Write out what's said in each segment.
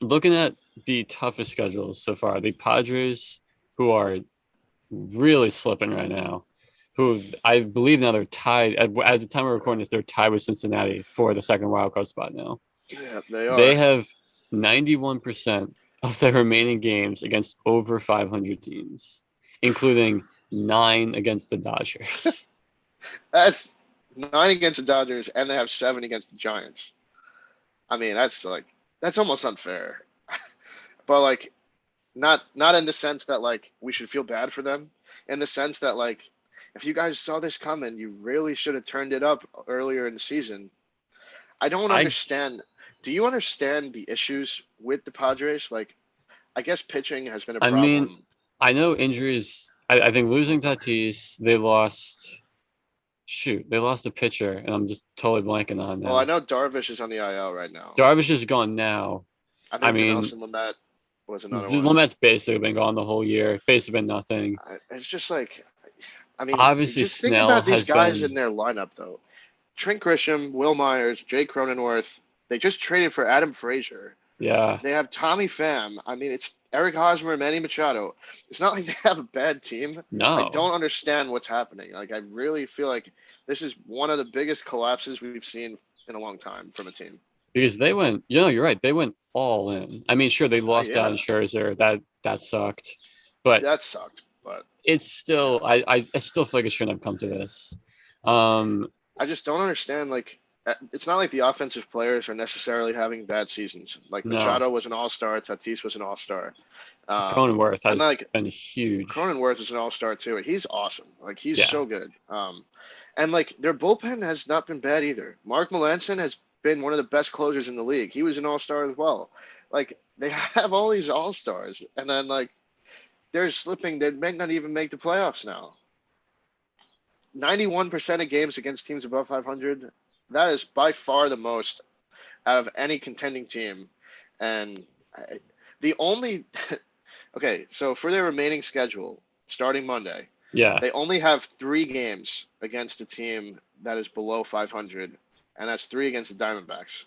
looking at the toughest schedules so far, the Padres, who are really slipping right now, who I believe now they're tied at the time of recording this, they're tied with Cincinnati for the second wild card spot now. Yeah, they They are. have 91% of their remaining games against over 500 teams, including 9 against the Dodgers. That's 9 against the Dodgers, and they have 7 against the Giants. I mean, that's almost unfair. But like, not in the sense that like we should feel bad for them, in the sense that like if you guys saw this coming, you really should have turned it up earlier in the season. I don't I understand. Do you understand the issues with the Padres? Like, I guess pitching has been a I mean, problem. I know injuries. I think losing Tatis, they lost. Shoot, they lost a pitcher, and I'm just totally blanking on Well, I now. know Darvish is on the IL right now. Darvish is gone now. I I think mean, Dinelson Lamet was another one. Lamet's basically been gone the whole year. Basically been nothing. It's just like, I mean, Obviously, just think Snell about these has guys in been. their lineup though. Trent Grisham, Will Myers, Jake Cronenworth. They just traded for Adam Frazier. Yeah, They have Tommy Pham. I mean, it's Eric Hosmer, Manny Machado. It's not like they have a bad team. I no, don't understand what's happening. Like, I really feel like this is one of the biggest collapses we've seen in a long time from a team. because they went. You're right. They went all in. I mean, sure, they lost out in Yeah, Scherzer. That sucked, but that sucked. But it's yeah, still. I still feel like it shouldn't have come to this. Um, I just don't understand. Like, it's not like the offensive players are necessarily having bad seasons. Like no, Machado was an all-star, Tatis was an all-star, Cronenworth and has like been huge. Cronenworth is an all-star too. He's awesome. Like he's Yeah, so good. And like their bullpen has not been bad either. Mark Melanson has been one of the best closers in the league. He was an all-star as well. Like they have all these all-stars, and then like they're slipping. They may not even make the playoffs now. 91% of games against teams above 500. That is by far the most out of any contending team. And the only okay, so for their remaining schedule, starting Monday, yeah, they only have 3 games against a team that is below 500, and that's 3 against the Diamondbacks.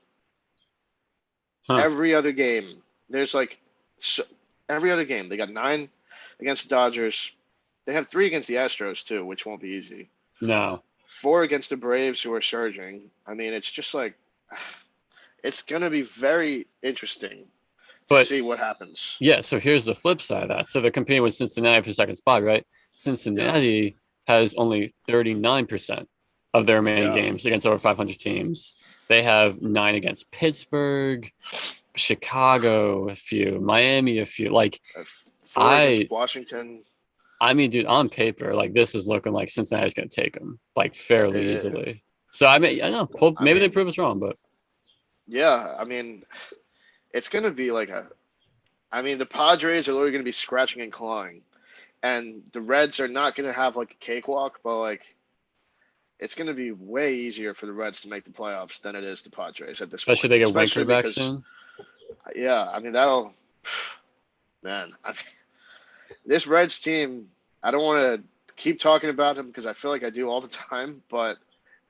huh? Every other game, there's like so, every other game, they got 9 against the Dodgers. They have 3 against the Astros too, which won't be easy. No, 4 against the Braves, who are surging. I mean, it's just like it's gonna be very interesting to but see what happens. yeah. So here's the flip side of that. So they're competing with Cincinnati for second spot, right? Yeah, Cincinnati has only 39% of their remaining yeah. games against over 500 teams. They have 9 against Pittsburgh, Chicago, a few, Miami, a few. Like 4 against I, Washington. I mean, dude, on paper, like this is looking like Cincinnati's going to take them like fairly It, easily. So I mean, I don't know, I maybe they mean, prove us wrong, but yeah. I mean, it's gonna be like a. I mean, the Padres are literally gonna be scratching and clawing, and the Reds are not gonna have like a cakewalk, but like it's gonna be way easier for the Reds to make the playoffs than it is the Padres at this especially point. they get Especially Winker back because, soon. yeah, I mean that'll, man. I mean, this Reds team, I don't want to keep talking about them because I feel like I do all the time, but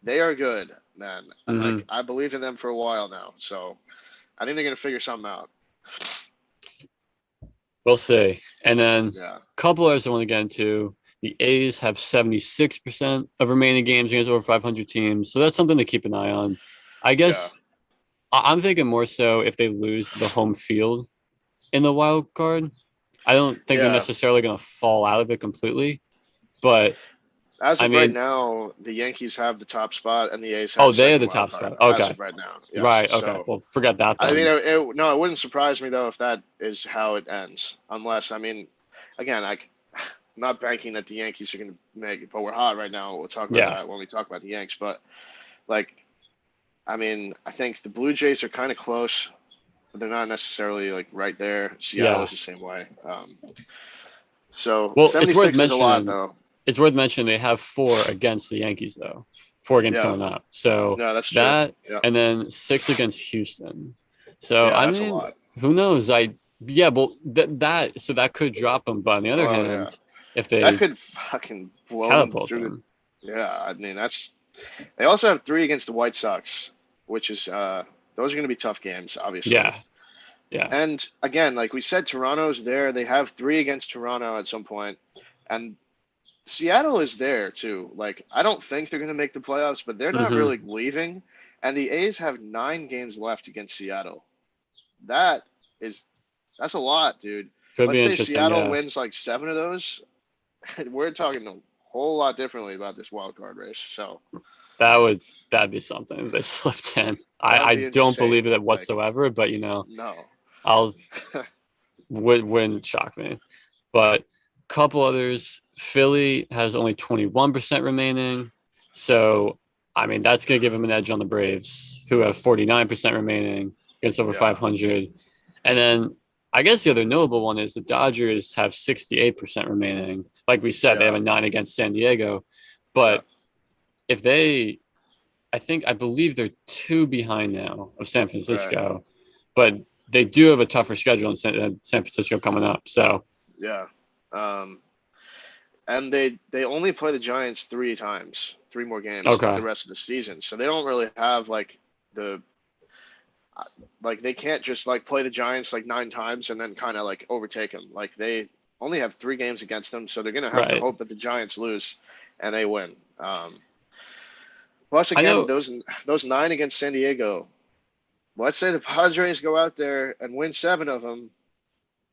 they are good, man. And like Hmm. I believed in them for a while now, so I think they're gonna figure something out. We'll see. And then a Yeah, couple others I want to get into. The A's have 76% of remaining games against over 500 teams. So that's something to keep an eye on. I yeah, guess I'm thinking more so if they lose the home field in the wild card. I don't think they're yeah. necessarily going to fall out of it completely. But As I of right mean, now, the Yankees have the top spot and the A's oh, have they are second the wild top card. spot. As Okay. of right now, yes. Right. Okay. So Well, forget that I mean, then. no, it wouldn't surprise me though if that is how it ends. Unless, I mean, again, I'm not banking that the Yankees are going to make it, but we're hot right now. We'll talk about Yeah. that when we talk about the Yanks. But like, I mean, I think the Blue Jays are kind of close, but they're not necessarily like right there. Seattle Yeah. is the same way. So Well, 76 is a lot though. it's worth mentioning they have 4 against the Yankees though. 4 games Yeah, coming up. So no, that's true. that Yeah, and then 6 against Houston. So yeah, I that's a mean, lot. who knows? Yeah, well that so that could drop them. But on the other Oh yeah. hand, if That they could fucking blow them catapult through them, the. Yeah, I mean that's. They also have 3 against the White Sox, which is those are going to be tough games, obviously. yeah. Yeah. And again, like we said, Toronto's there. They have three against Toronto at some point, and Seattle is there too. Like I don't think they're going to make the playoffs, but they're not Hmm. really leaving. And the A's have 9 games left against Seattle. That is that's a lot, dude. Could be Let's say interesting. Seattle Yeah. wins like 7 of those. We're talking a whole lot differently about this wild card race. So That would that'd be something if they slipped in. that would I be don't believe insane. it Like whatsoever, but no, I'll wouldn't shock me. But couple others, Philly has only 21% remaining. So I mean that's gonna give them an edge on the Braves, who have 49% remaining against over yeah, 500. And then I guess the other notable one is the Dodgers have 68% remaining. Like we said, they have yeah, a 9 against San Diego. yeah, But if they I believe they're 2 behind now of San right, Francisco, but they do have a tougher schedule in San Francisco coming up. So yeah. Um, and they only play the Giants 3 times, 3 more games the okay, rest of the season. So they don't really have like the like they can't just like play the Giants like 9 times and then kind of like overtake them. Like they only have 3 games against them, so they're gonna have to right. hope that the Giants lose and they win. Plus, I again, know. those 9 against San Diego. Let's say the Padres go out there and win 7 of them.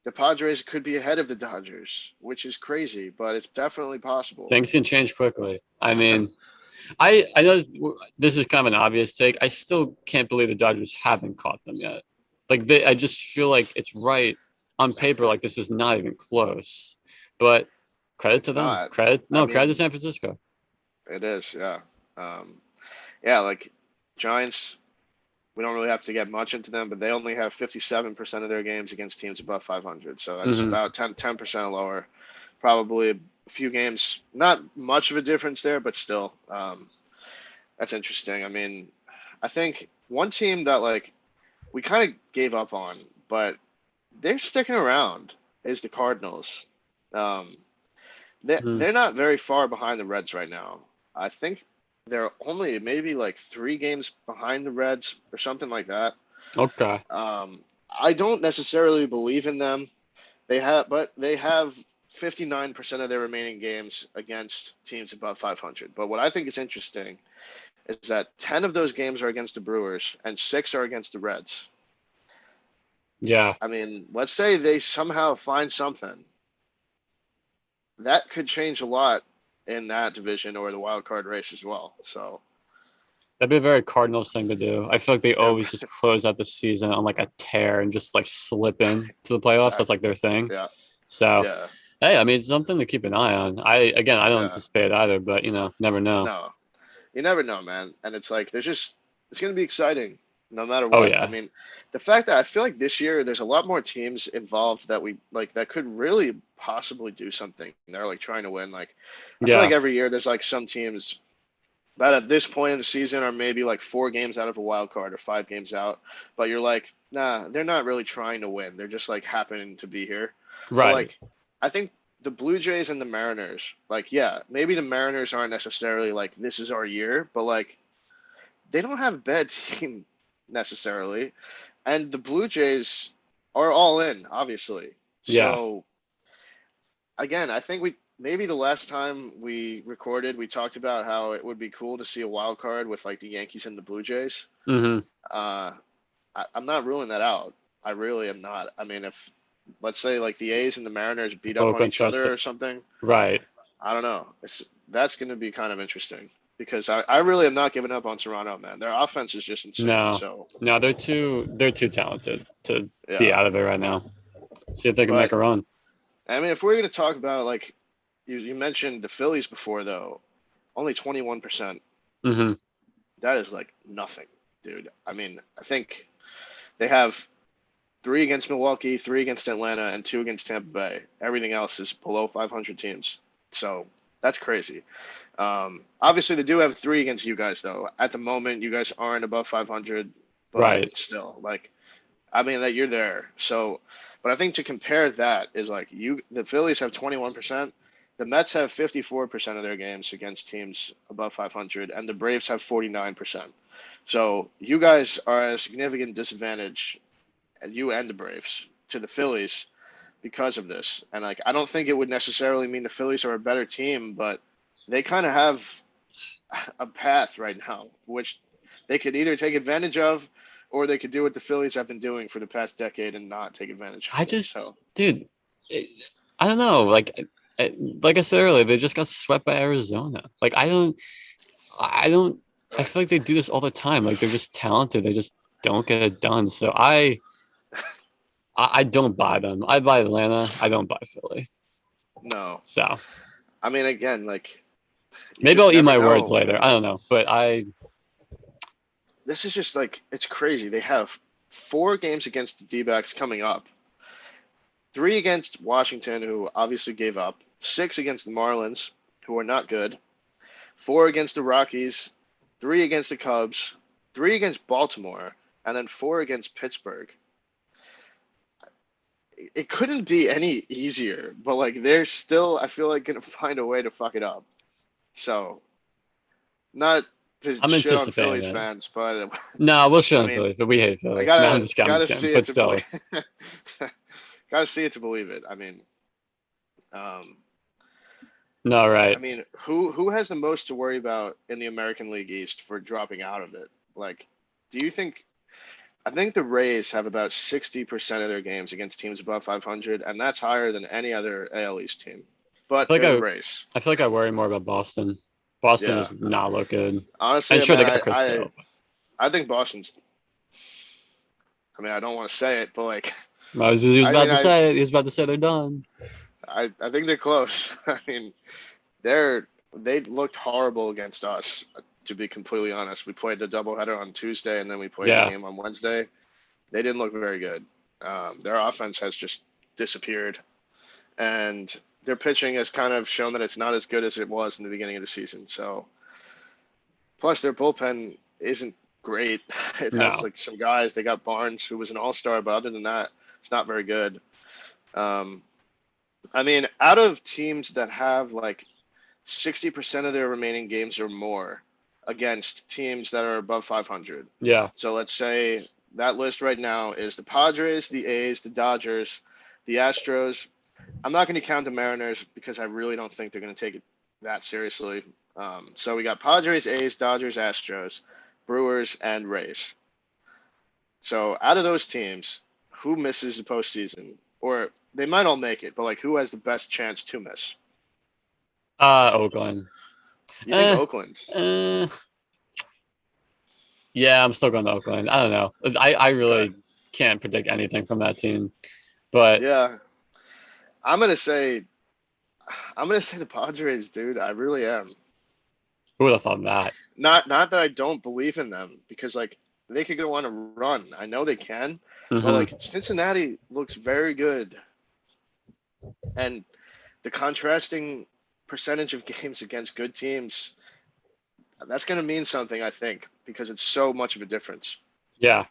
The Padres could be ahead of the Dodgers, which is crazy, but it's definitely possible. Things can change quickly. I mean, I know this is kind of an obvious take. I still can't believe the Dodgers haven't caught them yet. I just feel like it's right on paper. Like this is not even close. But credit to It's them. not. Credit I no credit to mean, San Francisco. it is, yeah. Um, yeah, like Giants, we don't really have to get much into them, but they only have 57% of their games against teams above 500. So that's Hmm. about 10% lower. Probably a few games, not much of a difference there, but still, that's interesting. I mean, I think one team that like we kind of gave up on, but they're sticking around is the Cardinals. Um, they're not very far behind the Reds right now. I think they're only maybe like 3 games behind the Reds or something like that. Okay. I don't necessarily believe in them. But they have 59% of their remaining games against teams above 500. But what I think is interesting is that 10 of those games are against the Brewers and 6 are against the Reds. Yeah. I mean, let's say they somehow find something that could change a lot in that division or the wild card race as well. So, That'd be a very Cardinals thing to do. I feel like they yeah, always just close out the season on like a tear and just like slip in to the playoffs. That's like exactly. their thing. Yeah, So, yeah, hey, I mean, it's something to keep an eye on. I don't yeah. anticipate it either, but never know. No, you never know, man. And it's like it's going to be exciting no matter Oh what. I yeah, mean, the fact that I feel like this year there's a lot more teams involved that we like that could really possibly do something. They're like trying to win. Like I feel like yeah, every year there's like some teams that at this point in the season are maybe like 4 games out of a wild card or 5 games out, but you're like, nah, they're not really trying to win. They're just like happening to be here. But right. like, I think the Blue Jays and the Mariners, like, yeah, maybe the Mariners aren't necessarily like this is our year, but like they don't have a bad team necessarily, and the Blue Jays are all in, obviously. Yeah. So again, I think we maybe the last time we recorded, we talked about how it would be cool to see a wild card with like the Yankees and the Blue Jays. Hmm. Uh, I'm not ruling that out. I really am not. I mean, if let's say like the A's and the Mariners beat If up on Oakland each starts to, other or something, right. I don't know. That's going to be kind of interesting because I really am not giving up on Toronto, man. Their offense is just insane. No, So no, they're too talented to be yeah, out of it right now. See if they can make but a run. I mean, if we're going to talk about like you mentioned the Phillies before though, only 21%. Hmm. That is like nothing, dude. I mean, I think they have 3 against Milwaukee, 3 against Atlanta, and 2 against Tampa Bay. Everything else is below 500 teams. So that's crazy. Obviously, they do have 3 against you guys, though. At the moment, you guys aren't above 500, but Right. still, like, I mean, that you're there. So, but I think to compare that is like the Phillies have 21%. The Mets have 54% of their games against teams above 500, and the Braves have 49%. So you guys are at a significant disadvantage and you and the Braves to the Phillies because of this. And like, I don't think it would necessarily mean the Phillies are a better team, but they kind of have a path right now, which they could either take advantage of, or they could do what the Phillies have been doing for the past decade and not take advantage I of it. just, So dude, I don't know. Like I said earlier, they just got swept by Arizona. Like I don't. I right. feel like they do this all the time. Like they're just talented. They just don't get it done. So I don't buy them. I buy Atlanta. I don't buy Philly. No, So I mean, again, like you maybe just I'll eat never my words know. later. I don't know, but This is just like it's crazy. They have 4 games against the D-backs coming up, 3 against Washington, who obviously gave up, 6 against the Marlins, who are not good, 4 against the Rockies, 3 against the Cubs, 3 against Baltimore, and then 4 against Pittsburgh. It couldn't be any easier, but like they're still, I feel like, gonna find a way to fuck it up. So, not to I'm shit on anticipating Phillies it. fans, but No, we'll shit I on mean, Philly, but we hate I Philly. No, I'm gotta just kidding. I'm gotta just kidding. see it But to still, believe. Gotta see it to believe it. Um, no, I right. mean, who has the most to worry about in the American League East for dropping out of it? Like, do you think? I think the Rays have about 60% of their games against teams above 500, and that's higher than any other AL East team. But I feel they're the like Rays. I feel like I worry more about Boston. Boston Yeah, does not look good. honestly, And I sure, mean, they got Chris Sale. I think Boston's. I mean, I don't want to say it, but like, He was I about mean, to say it. He was about to say they're done. I think they're close. I mean, they looked horrible against us. To be completely honest, we played the doubleheader on Tuesday, and then we played the Yeah, game on Wednesday. They didn't look very good. Their offense has just disappeared, and their pitching has kind of shown that it's not as good as it was in the beginning of the season. So, plus their bullpen isn't great. It has no. like some guys. They got Barnes, who was an all-star, but other than that, it's not very good. Um, I mean, out of teams that have like 60% of their remaining games or more against teams that are above 500. Yeah. So let's say that list right now is the Padres, the A's, the Dodgers, the Astros. I'm not going to count the Mariners because I really don't think they're going to take it that seriously. So we got Padres, A's, Dodgers, Astros, Brewers, and Rays. So out of those teams, who misses the postseason? Or they might all make it, but like who has the best chance to miss? Oakland. You think Eh, Oakland? eh. Yeah, I'm still going to Oakland. I don't know. I Okay. really can't predict anything from that team. But Yeah, I'm gonna say I'm gonna say the Padres, dude. I really am. who would have thought that? Not that I don't believe in them because like they could go on a run. I know they can, but like Hmm. Cincinnati looks very good, and the contrasting percentage of games against good teams, that's gonna mean something, I think, because it's so much of a difference. Yeah.